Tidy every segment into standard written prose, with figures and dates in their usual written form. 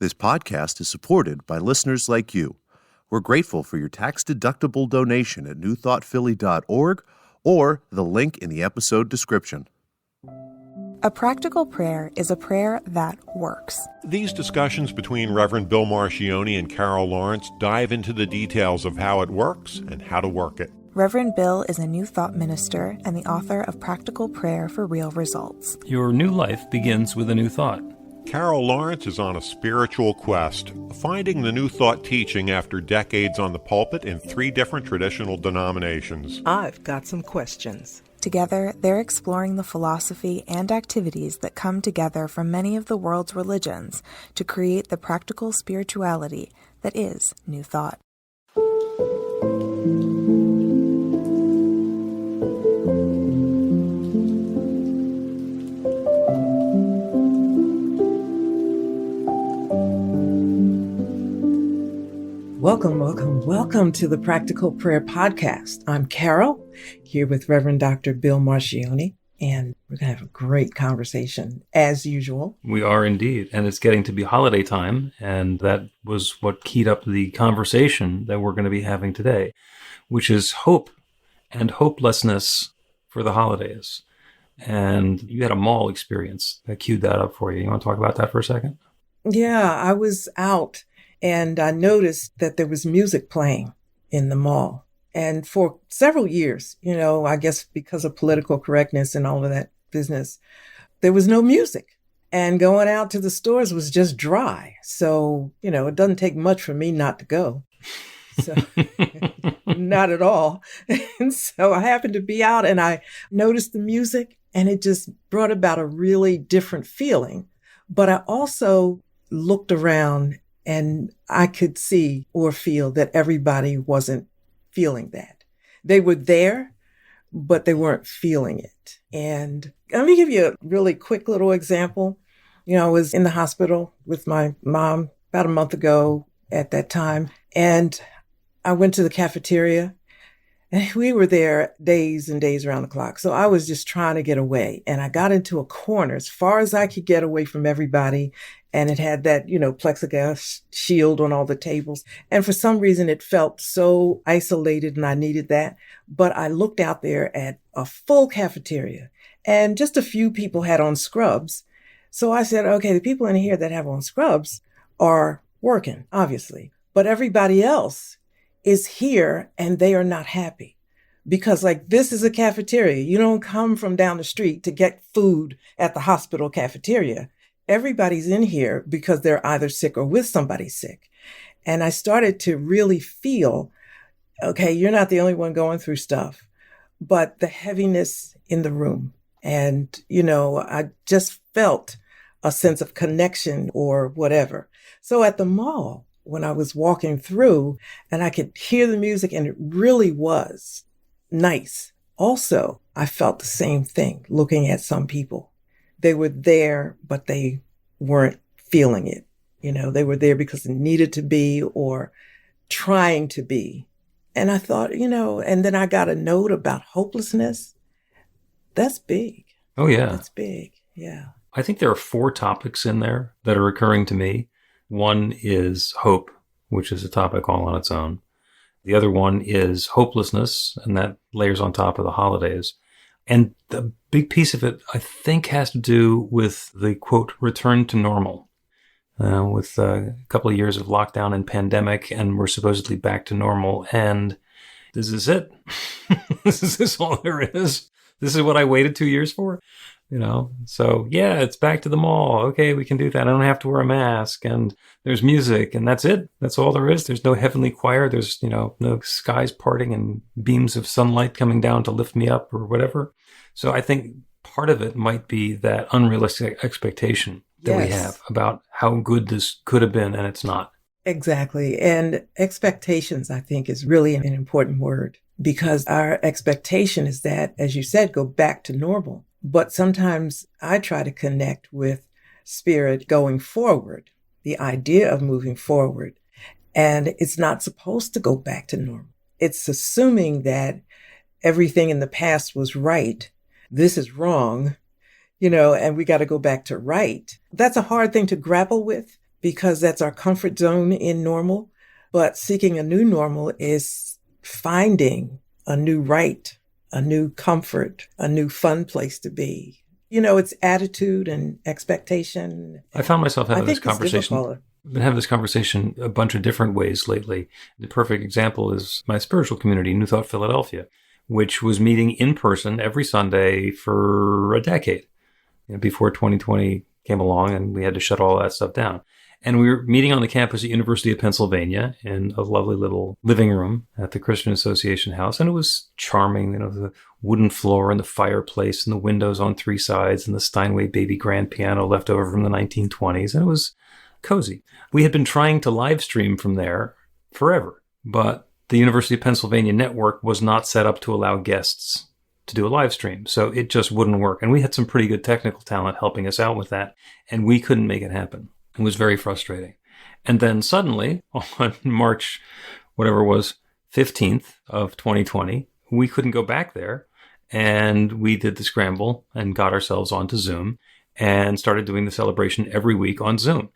This podcast is supported by listeners like you. We're grateful for your tax-deductible donation at newthoughtphilly.org or the link in the episode description. A practical prayer is a prayer that works. These discussions between Reverend Bill Marchioni and Carol Lawrence dive into the details of how it works and how to work it. Reverend Bill is a New Thought minister and the author of Practical Prayer for Real Results. Your new life begins with a new thought. Carol Lawrence is on a spiritual quest, finding the New Thought teaching after decades on the pulpit in 3 different traditional denominations. I've got some questions. Together, they're exploring the philosophy and activities that come together from many of the world's religions to create the practical spirituality that is New Thought. Welcome to the Practical Prayer Podcast. I'm Carol, here with Reverend Dr. Bill Marchioni, and we're going to have a great conversation, as usual. We are indeed, and it's getting to be holiday time, and that was what keyed up the conversation that we're going to be having today, which is hope and hopelessness for the holidays. And you had a mall experience that queued that up for you. You want to talk about that for a second? Yeah, I was out. And I noticed that there was music playing in the mall. And for several years, I guess because of political correctness and all of that business, there was no music. And going out to the stores was just dry. So, it doesn't take much for me not to go. So, not at all. And so I happened to be out and I noticed the music and it just brought about a really different feeling. But I also looked around and I could see or feel that everybody wasn't feeling that. They were there, but they weren't feeling it. And let me give you a really quick little example. I was in the hospital with my mom about a month ago at that time, and I went to the cafeteria, and we were there days and days around the clock. So I was just trying to get away, and I got into a corner as far as I could get away from everybody. And it had that, plexiglass shield on all the tables. And for some reason, it felt so isolated and I needed that. But I looked out there at a full cafeteria and just a few people had on scrubs. So I said, okay, the people in here that have on scrubs are working, obviously. But everybody else is here and they are not happy. Because this is a cafeteria. You don't come from down the street to get food at the hospital cafeteria. Everybody's in here because they're either sick or with somebody sick. And I started to really feel, okay, you're not the only one going through stuff, but the heaviness in the room. And, I just felt a sense of connection or whatever. So at the mall, when I was walking through and I could hear the music and it really was nice. Also, I felt the same thing looking at some people. They were there, but they weren't feeling it. They were there because they needed to be or trying to be. And I thought, and then I got a note about hopelessness. That's big. Oh, yeah. That's big. Yeah. I think there are 4 topics in there that are occurring to me. One is hope, which is a topic all on its own. The other one is hopelessness, and that layers on top of the holidays. And the big piece of it, I think, has to do with the, quote, return to normal. With a couple of years of lockdown and pandemic, and we're supposedly back to normal. And this is it. Is this all there is? This is what I waited 2 years for? So yeah, it's back to the mall. Okay, we can do that. I don't have to wear a mask, and there's music, and that's it. That's all there is. There's no heavenly choir. There's, no skies parting and beams of sunlight coming down to lift me up or whatever. So I think part of it might be that unrealistic expectation that we have about how good this could have been, and it's not. Exactly. And expectations, I think, is really an important word, because our expectation is that, as you said, go back to normal. But sometimes I try to connect with spirit going forward, the idea of moving forward. And it's not supposed to go back to normal. It's assuming that everything in the past was right. This is wrong, and we got to go back to right. That's a hard thing to grapple with, because that's our comfort zone in normal. But seeking a new normal is finding a new right, a new comfort, a new fun place to be. It's attitude and expectation. I found myself having this I think it's conversation. difficult. I've been having this conversation a bunch of different ways lately. The perfect example is my spiritual community, New Thought Philadelphia, which was meeting in person every Sunday for a decade, before 2020 came along and we had to shut all that stuff down. And we were meeting on the campus at University of Pennsylvania in a lovely little living room at the Christian Association House. And it was charming, the wooden floor and the fireplace and the windows on three sides and the Steinway baby grand piano left over from the 1920s. And it was cozy. We had been trying to live stream from there forever, but the University of Pennsylvania network was not set up to allow guests to do a live stream. So it just wouldn't work. And we had some pretty good technical talent helping us out with that. And we couldn't make it happen. It was very frustrating. And then suddenly, on March, whatever it was, 15th of 2020, we couldn't go back there. And we did the scramble and got ourselves onto Zoom and started doing the celebration every week on Zoom.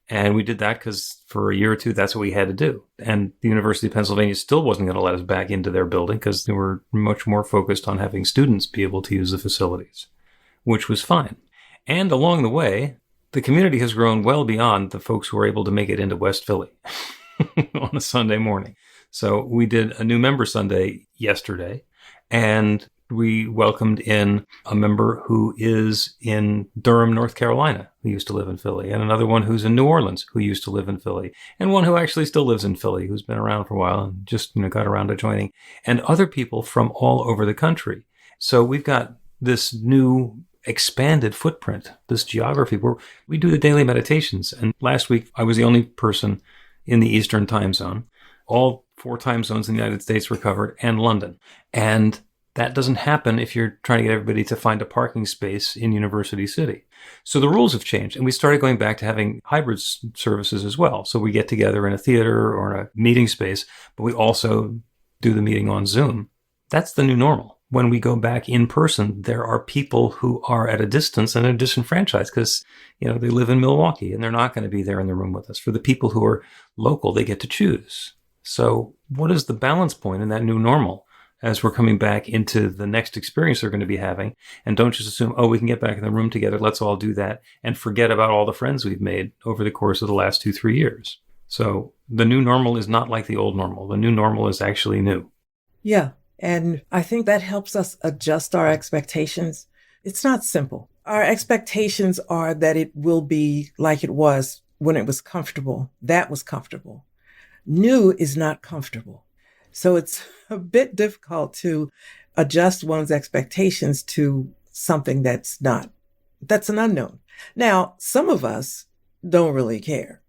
And we did that because for a year or two, that's what we had to do. And the University of Pennsylvania still wasn't going to let us back into their building because they were much more focused on having students be able to use the facilities, which was fine. And along the way, the community has grown well beyond the folks who were able to make it into West Philly on a Sunday morning. So we did a new member Sunday yesterday, and we welcomed in a member who is in Durham, North Carolina, who used to live in Philly, and another one who's in New Orleans, who used to live in Philly, and one who actually still lives in Philly, who's been around for a while and just got around to joining, and other people from all over the country. So we've got this new expanded footprint, this geography where we do the daily meditations. And last week, I was the only person in the Eastern time zone. All 4 time zones in the United States were covered, and London. And that doesn't happen if you're trying to get everybody to find a parking space in University City. So the rules have changed, and we started going back to having hybrid services as well. So we get together in a theater or in a meeting space, but we also do the meeting on Zoom. That's the new normal. When we go back in person, there are people who are at a distance and are disenfranchised because, they live in Milwaukee and they're not going to be there in the room with us. For the people who are local, they get to choose. So what is the balance point in that new normal as we're coming back into the next experience they're going to be having? And don't just assume, we can get back in the room together. Let's all do that and forget about all the friends we've made over the course of the last 2-3 years. So the new normal is not like the old normal. The new normal is actually new. Yeah. And I think that helps us adjust our expectations. It's not simple. Our expectations are that it will be like it was when it was comfortable. That was comfortable. New is not comfortable. So it's a bit difficult to adjust one's expectations to something that's an unknown. Now, some of us don't really care.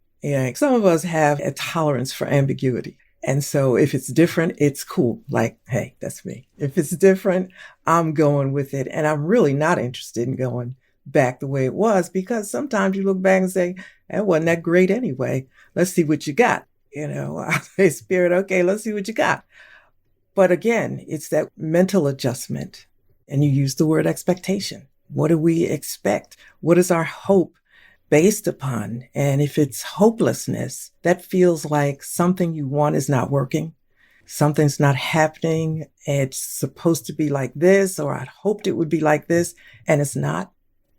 Some of us have a tolerance for ambiguity. And so if it's different, it's cool. Like, hey, that's me. If it's different, I'm going with it. And I'm really not interested in going back the way it was, because sometimes you look back and say, that wasn't that great anyway. Let's see what you got. I say, Spirit, okay, let's see what you got. But again, it's that mental adjustment. And you use the word expectation. What do we expect? What is our hope based upon? And if it's hopelessness, that feels like something you want is not working. Something's not happening. It's supposed to be like this, or I'd hoped it would be like this, and it's not.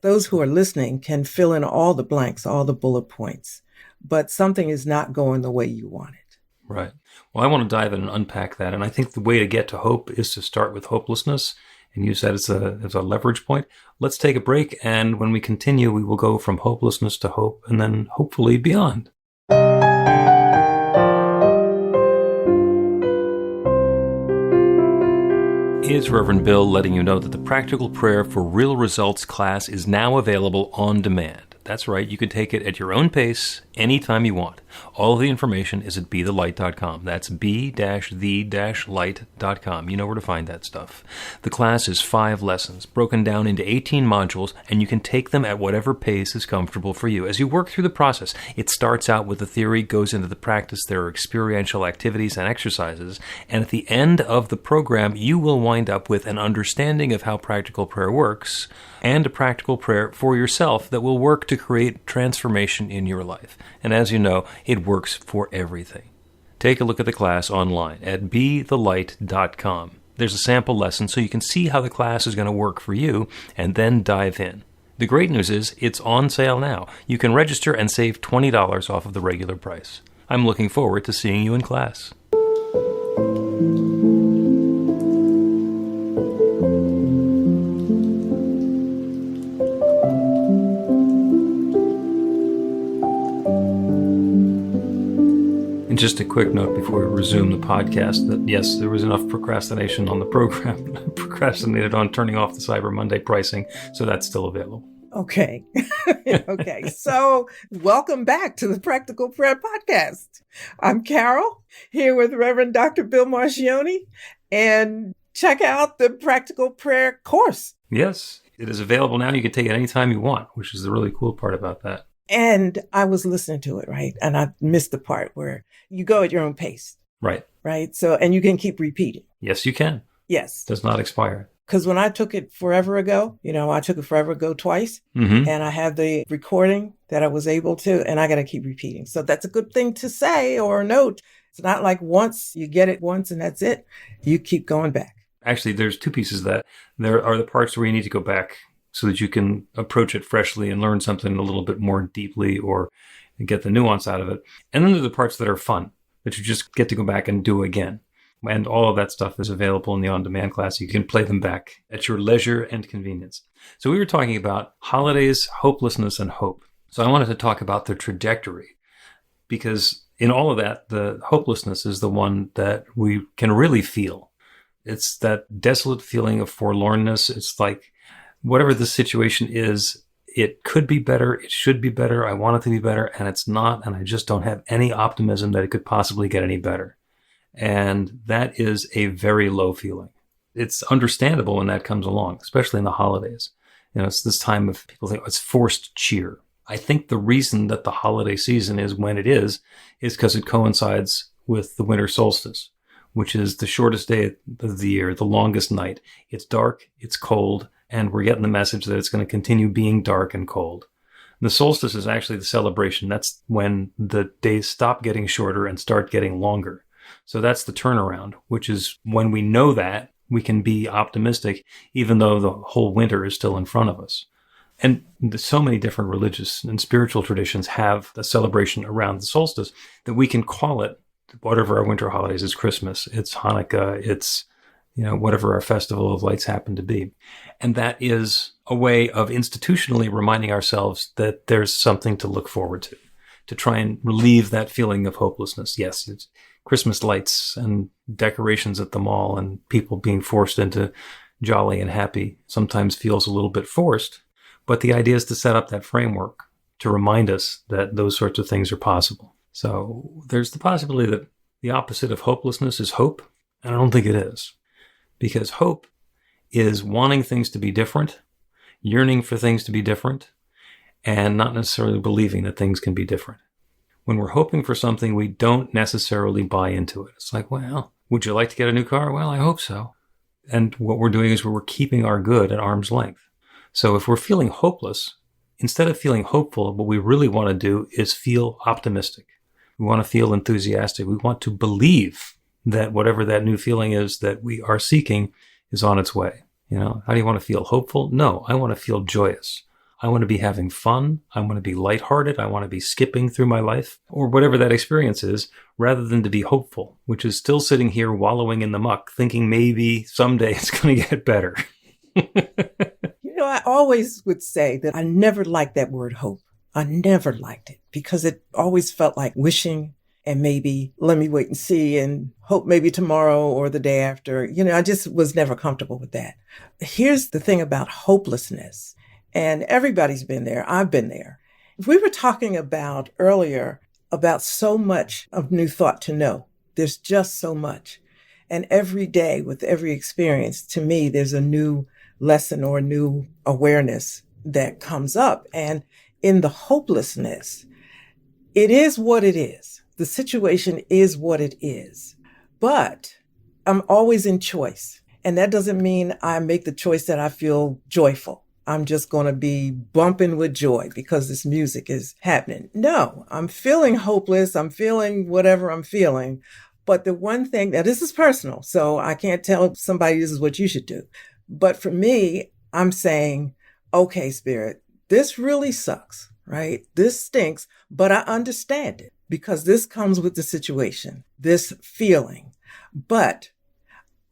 Those who are listening can fill in all the blanks, all the bullet points, but something is not going the way you want it. Right. Well, I want to dive in and unpack that. And I think the way to get to hope is to start with hopelessness and use that as a leverage point. Let's take a break, and when we continue, we will go from hopelessness to hope, and then hopefully beyond. It's Reverend Bill letting you know that the Practical Prayer for Real Results class is now available on demand. That's right, you can take it at your own pace, anytime you want. All of the information is at bethelight.com. That's b-the-light.com. You know where to find that stuff. The class is 5 lessons, broken down into 18 modules, and you can take them at whatever pace is comfortable for you. As you work through the process, it starts out with the theory, goes into the practice, there are experiential activities and exercises, and at the end of the program, you will wind up with an understanding of how practical prayer works, and a practical prayer for yourself that will work to create transformation in your life. And as you know, it works for everything. Take a look at the class online at BeTheLight.com. There's a sample lesson so you can see how the class is going to work for you and then dive in. The great news is it's on sale now. You can register and save $20 off of the regular price. I'm looking forward to seeing you in class. And just a quick note before we resume the podcast that yes, there was enough procrastination on the program. I procrastinated on turning off the Cyber Monday pricing, so that's still available. Okay. Okay. So welcome back to the Practical Prayer Podcast. I'm Carol, here with Reverend Dr. Bill Marcioni, and check out the Practical Prayer course. Yes, it is available now. You can take it anytime you want, which is the really cool part about that. And I was listening to it, right? And I missed the part where you go at your own pace. Right. Right. So, and you can keep repeating. Yes, you can. Yes. Does not expire. Because when I took it forever ago, I took it forever ago twice, and I have the recording that I was able to, and I got to keep repeating. So that's a good thing to say or note. It's not like once you get it once and that's it. You keep going back. Actually, there's two pieces of that. There are the parts where you need to go back so that you can approach it freshly and learn something a little bit more deeply or get the nuance out of it. And then there are the parts that are fun, that you just get to go back and do again. And all of that stuff is available in the on-demand class. You can play them back at your leisure and convenience. So we were talking about holidays, hopelessness, and hope. So I wanted to talk about the trajectory, because in all of that, the hopelessness is the one that we can really feel. It's that desolate feeling of forlornness. It's like, whatever the situation is, it could be better, it should be better, I want it to be better, and it's not, and I just don't have any optimism that it could possibly get any better. And that is a very low feeling. It's understandable when that comes along, especially in the holidays. It's this time of people think it's forced cheer. I think the reason that the holiday season is when it is because it coincides with the winter solstice, which is the shortest day of the year, the longest night. It's dark, it's cold, and we're getting the message that it's going to continue being dark and cold. The solstice is actually the celebration. That's when the days stop getting shorter and start getting longer. So that's the turnaround, which is when we know that, we can be optimistic, even though the whole winter is still in front of us. And so many different religious and spiritual traditions have a celebration around the solstice that we can call it whatever our winter holidays is. Christmas, it's Hanukkah, it's whatever our festival of lights happen to be. And that is a way of institutionally reminding ourselves that there's something to look forward to try and relieve that feeling of hopelessness. Yes, it's Christmas lights and decorations at the mall and people being forced into jolly and happy sometimes feels a little bit forced, but the idea is to set up that framework to remind us that those sorts of things are possible. So there's the possibility that the opposite of hopelessness is hope, and I don't think it is. Because hope is wanting things to be different, yearning for things to be different, and not necessarily believing that things can be different. When we're hoping for something, we don't necessarily buy into it. It's like, well, would you like to get a new car? Well, I hope so. And what we're doing is we're keeping our good at arm's length. So if we're feeling hopeless, instead of feeling hopeful, what we really want to do is feel optimistic. We want to feel enthusiastic. We want to believe that whatever that new feeling is that we are seeking is on its way. How do you want to feel? Hopeful? No, I want to feel joyous. I want to be having fun. I want to be lighthearted. I want to be skipping through my life, or whatever that experience is, rather than to be hopeful, which is still sitting here wallowing in the muck, thinking maybe someday it's going to get better. I always would say that I never liked that word hope. I never liked it because it always felt like wishing and maybe let me wait and see and hope maybe tomorrow or the day after. I just was never comfortable with that. Here's the thing about hopelessness, and everybody's been there. I've been there. We were talking about earlier about so much of New Thought to know. There's just so much. And every day with every experience, to me, there's a new lesson or a new awareness that comes up. And in the hopelessness, it is what it is. The situation is what it is. But I'm always in choice. And that doesn't mean I make the choice that I feel joyful. I'm just going to be bumping with joy because this music is happening. No, I'm feeling hopeless. I'm feeling whatever I'm feeling. But the one thing, now this is personal, so I can't tell somebody this is what you should do. But for me, I'm saying, okay, Spirit, this really sucks, right? This stinks, but I understand it because this comes with the situation, this feeling. But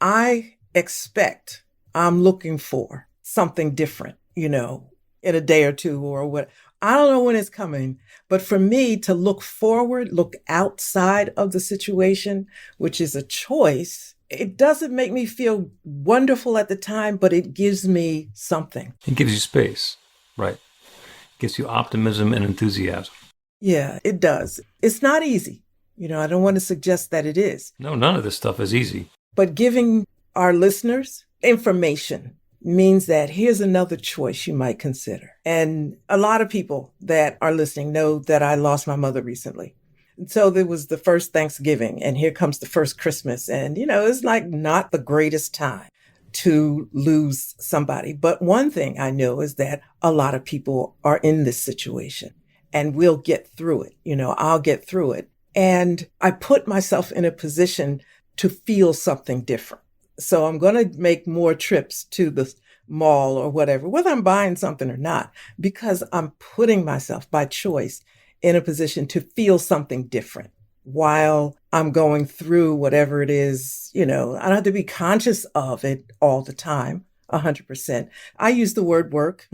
I expect, I'm looking for something different, in a day or two or what. I don't know when it's coming, but for me to look forward, look outside of the situation, which is a choice, it doesn't make me feel wonderful at the time, but it gives me something. It gives you space, right? It gives you optimism and enthusiasm. Yeah, it does. It's not easy. I don't want to suggest that it is. No, none of this stuff is easy. But giving our listeners information means that here's another choice you might consider. And a lot of people that are listening know that I lost my mother recently. And so there was the first Thanksgiving and here comes the first Christmas. And, it's like not the greatest time to lose somebody. But one thing I know is that a lot of people are in this situation and we'll get through it. I'll get through it. And I put myself in a position to feel something different. So I'm going to make more trips to the mall or whatever, whether I'm buying something or not, because I'm putting myself by choice in a position to feel something different while I'm going through whatever it is. I don't have to be conscious of it all the time, 100%. I use the word work,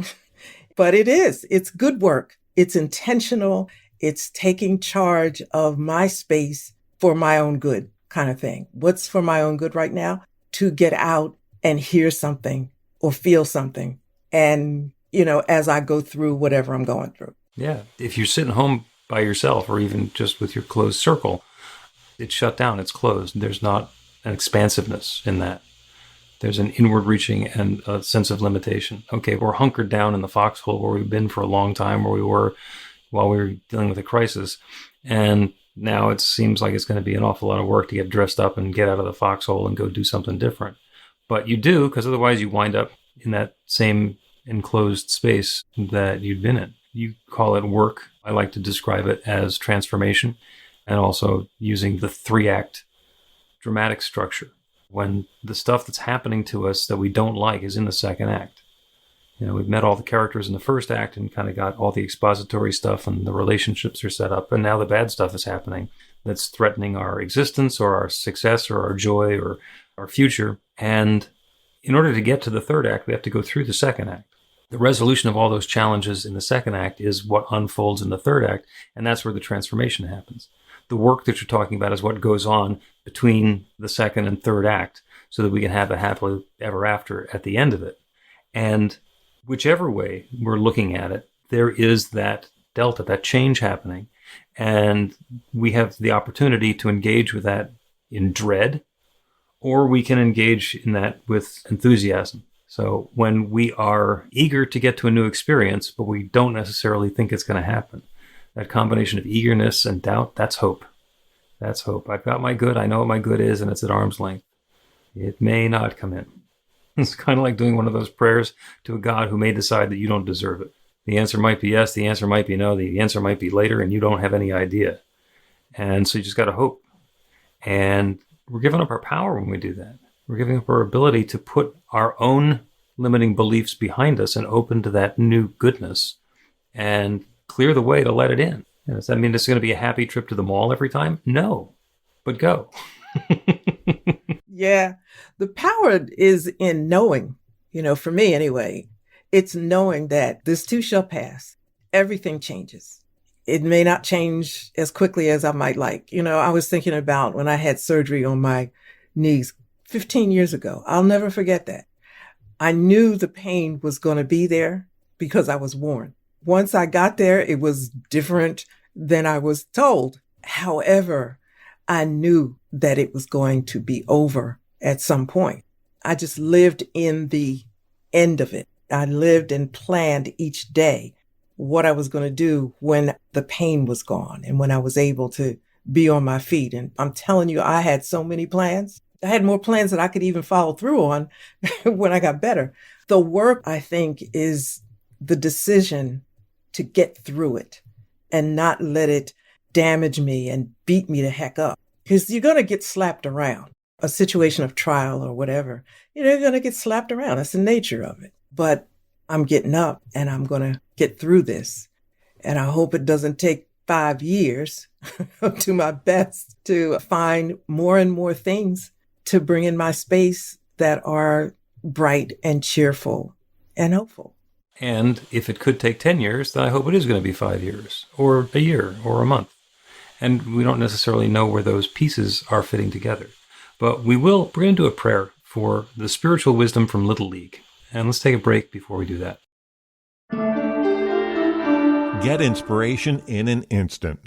but it's good work. It's intentional. It's taking charge of my space for my own good kind of thing. What's for my own good right now? To get out and hear something or feel something. And, as I go through whatever I'm going through. Yeah. If you're sitting home by yourself or even just with your closed circle, it's shut down, it's closed. There's not an expansiveness in that. There's an inward reaching and a sense of limitation. Okay, we're hunkered down in the foxhole where we've been for a long time, where we were while we were dealing with a crisis. And now it seems like it's going to be an awful lot of work to get dressed up and get out of the foxhole and go do something different. But you do, because otherwise you wind up in that same enclosed space that you've been in. You call it work. I like to describe it as transformation, and also using the 3-act dramatic structure. When the stuff that's happening to us that we don't like is in the second act. We've met all the characters in the first act and kind of got all the expository stuff and the relationships are set up. And now the bad stuff is happening that's threatening our existence or our success or our joy or our future. And in order to get to the third act, we have to go through the second act. The resolution of all those challenges in the second act is what unfolds in the third act. And that's where the transformation happens. The work that you're talking about is what goes on between the second and third act so that we can have a happily ever after at the end of it. And whichever way we're looking at it, there is that delta, that change happening. And we have the opportunity to engage with that in dread, or we can engage in that with enthusiasm. So when we are eager to get to a new experience, but we don't necessarily think it's going to happen, that combination of eagerness and doubt, that's hope. That's hope. I've got my good. I know what my good is, and it's at arm's length. It may not come in. It's kind of like doing one of those prayers to a God who may decide that you don't deserve it. The answer might be yes, the answer might be no, the answer might be later, and you don't have any idea. And so you just got to hope. And we're giving up our power when we do that. We're giving up our ability to put our own limiting beliefs behind us and open to that new goodness and clear the way to let it in. Does that mean it's going to be a happy trip to the mall every time? No, but go. Yeah. The power is in knowing, for me anyway, it's knowing that this too shall pass. Everything changes. It may not change as quickly as I might like. I was thinking about when I had surgery on my knees 15 years ago. I'll never forget that. I knew the pain was going to be there because I was warned. Once I got there, it was different than I was told. However, I knew that it was going to be over at some point. I just lived in the end of it. I lived and planned each day what I was going to do when the pain was gone and when I was able to be on my feet. And I'm telling you, I had so many plans. I had more plans that I could even follow through on when I got better. The work, I think, is the decision to get through it and not let it damage me and beat me the heck up. Because you're going to get slapped around. A situation of trial or whatever, you're going to get slapped around. That's the nature of it. But I'm getting up and I'm going to get through this. And I hope it doesn't take 5 years. I'll do my best to find more and more things to bring in my space that are bright and cheerful and hopeful. And if it could take 10 years, then I hope it is going to be 5 years or a year or a month. And we don't necessarily know where those pieces are fitting together. But we're going to do a prayer for the spiritual wisdom from Little League. And let's take a break before we do that. Get inspiration in an instant.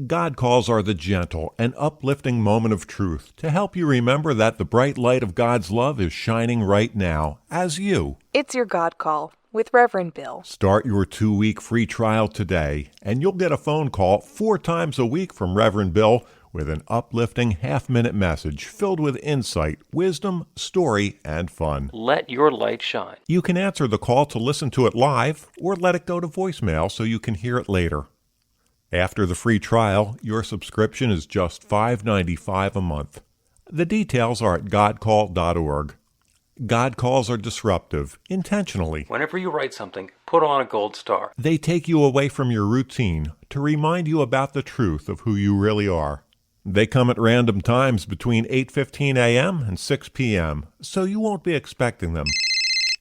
God calls are the gentle and uplifting moment of truth to help you remember that the bright light of God's love is shining right now as you. It's your God Call with Reverend Bill. Start your 2-week free trial today, and you'll get a phone call 4 times a week from Reverend Bill with an uplifting half-minute message filled with insight, wisdom, story, and fun. Let your light shine. You can answer the call to listen to it live or let it go to voicemail so you can hear it later. After the free trial, your subscription is just $5.95 a month. The details are at godcall.org. God calls are disruptive, intentionally. Whenever you write something, put on a gold star. They take you away from your routine to remind you about the truth of who you really are. They come at random times between 8:15 a.m. and 6 p.m., so you won't be expecting them.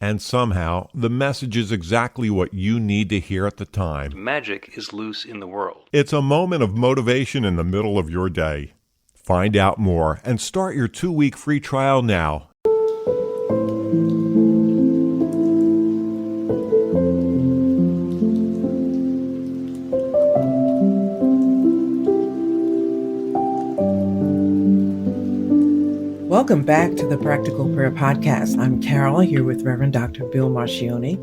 And somehow, the message is exactly what you need to hear at the time. Magic is loose in the world. It's a moment of motivation in the middle of your day. Find out more and start your 2-week free trial now. Welcome back to the Practical Prayer Podcast. I'm Carol here with Reverend Dr. Bill Marcioni,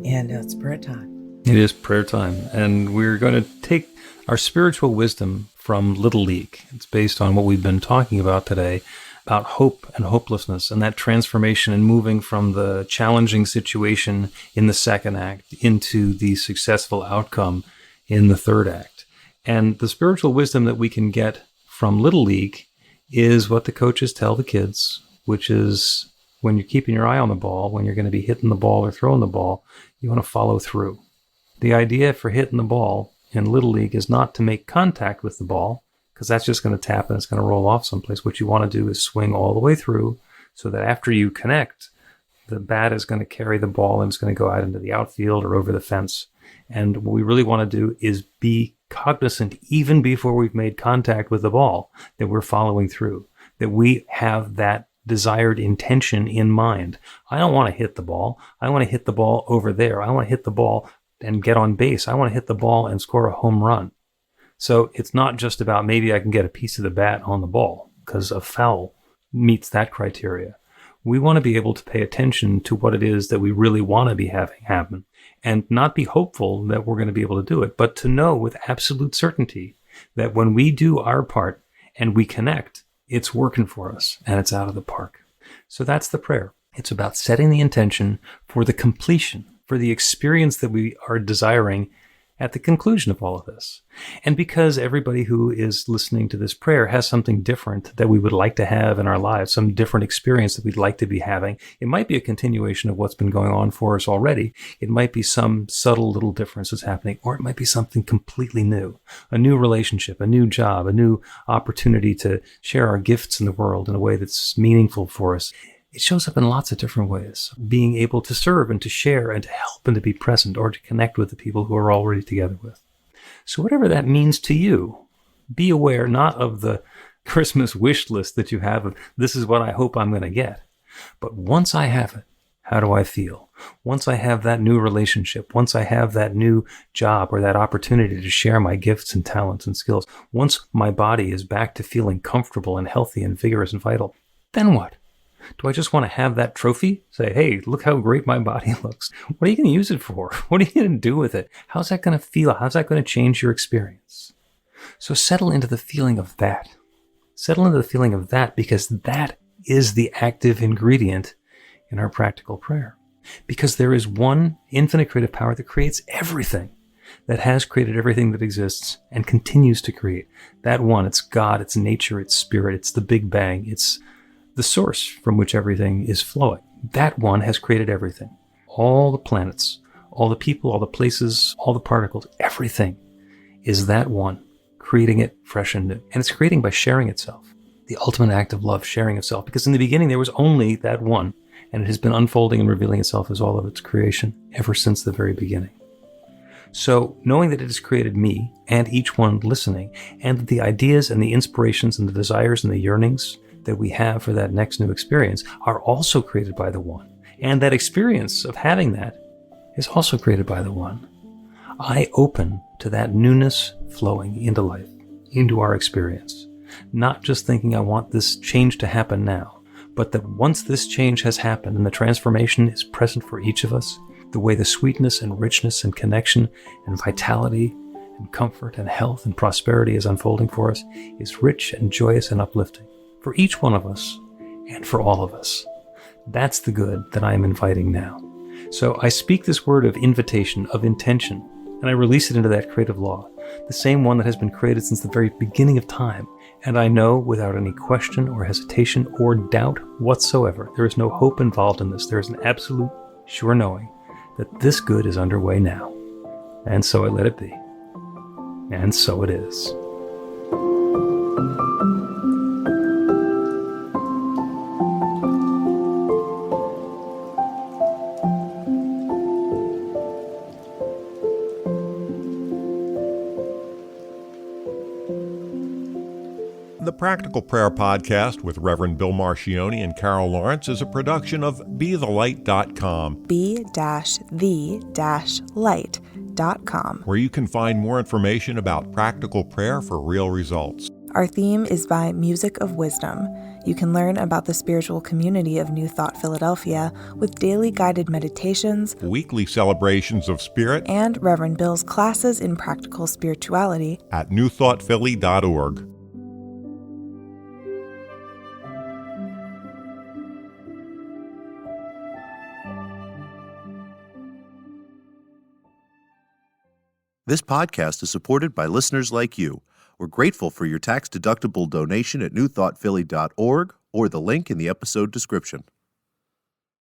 and it's prayer time. It is prayer time, and we're going to take our spiritual wisdom from Little League. It's based on what we've been talking about today, about hope and hopelessness, and that transformation and moving from the challenging situation in the second act into the successful outcome in the third act. And the spiritual wisdom that we can get from Little League is what the coaches tell the kids, which is when you're keeping your eye on the ball, when you're going to be hitting the ball or throwing the ball, you want to follow through. The idea for hitting the ball in Little League is not to make contact with the ball, because that's just going to tap and it's going to roll off someplace. What you want to do is swing all the way through so that after you connect, the bat is going to carry the ball and it's going to go out into the outfield or over the fence. And what we really want to do is be cognizant, even before we've made contact with the ball, that we're following through, that we have that desired intention in mind. I don't want to hit the ball. I want to hit the ball over there. I want to hit the ball and get on base. I want to hit the ball and score a home run. So it's not just about maybe I can get a piece of the bat on the ball, because a foul meets that criteria. We want to be able to pay attention to what it is that we really want to be having happen, and not be hopeful that we're going to be able to do it, but to know with absolute certainty that when we do our part and we connect, it's working for us and it's out of the park. So that's the prayer. It's about setting the intention for the completion, for the experience that we are desiring at the conclusion of all of this. And because everybody who is listening to this prayer has something different that we would like to have in our lives, some different experience that we'd like to be having, it might be a continuation of what's been going on for us already. It might be some subtle little difference that's happening, or it might be something completely new, a new relationship, a new job, a new opportunity to share our gifts in the world in a way that's meaningful for us. It shows up in lots of different ways. Being able to serve and to share and to help and to be present, or to connect with the people who are already together with. So whatever that means to you, be aware not of the Christmas wish list that you have of this is what I hope I'm going to get, but once I have it, how do I feel? Once I have that new relationship, once I have that new job or that opportunity to share my gifts and talents and skills, once my body is back to feeling comfortable and healthy and vigorous and vital, then what? Do I just want to have that trophy? Say, hey, look how great my body looks. What are you going to use it for? What are you going to do with it? How's that going to feel? How's that going to change your experience? So settle into the feeling of that. Settle into the feeling of that, because that is the active ingredient in our practical prayer. Because there is one infinite creative power that creates everything, that has created everything that exists and continues to create. That one, it's God, it's nature, it's spirit, it's the Big Bang, it's the source from which everything is flowing. That one has created everything. All the planets, all the people, all the places, all the particles, everything is that one, creating it fresh and new. And it's creating by sharing itself. The ultimate act of love, sharing itself. Because in the beginning, there was only that one, and it has been unfolding and revealing itself as all of its creation ever since the very beginning. So, knowing that it has created me and each one listening, and that the ideas and the inspirations and the desires and the yearnings that we have for that next new experience are also created by the one, and that experience of having that is also created by the one, I open to that newness flowing into life, into our experience. Not just thinking I want this change to happen now, but that once this change has happened and the transformation is present for each of us, the way the sweetness and richness and connection and vitality and comfort and health and prosperity is unfolding for us is rich and joyous and uplifting for each one of us and for all of us. That's the good that I am inviting now. So I speak this word of invitation, of intention, and I release it into that creative law, the same one that has been created since the very beginning of time. And I know without any question or hesitation or doubt whatsoever, there is no hope involved in this. There is an absolute sure knowing that this good is underway now. And so I let it be. And so it is. The Practical Prayer Podcast with Reverend Bill Marcioni and Carol Lawrence is a production of BeTheLight.com, be-the-light.com, where you can find more information about practical prayer for real results. Our theme is by Music of Wisdom. You can learn about the spiritual community of New Thought Philadelphia with daily guided meditations, Weekly celebrations of spirit, and Reverend Bill's classes in practical spirituality at newthoughtphilly.org. This podcast is supported by listeners like you. We're grateful for your tax-deductible donation at newthoughtphilly.org or the link in the episode description.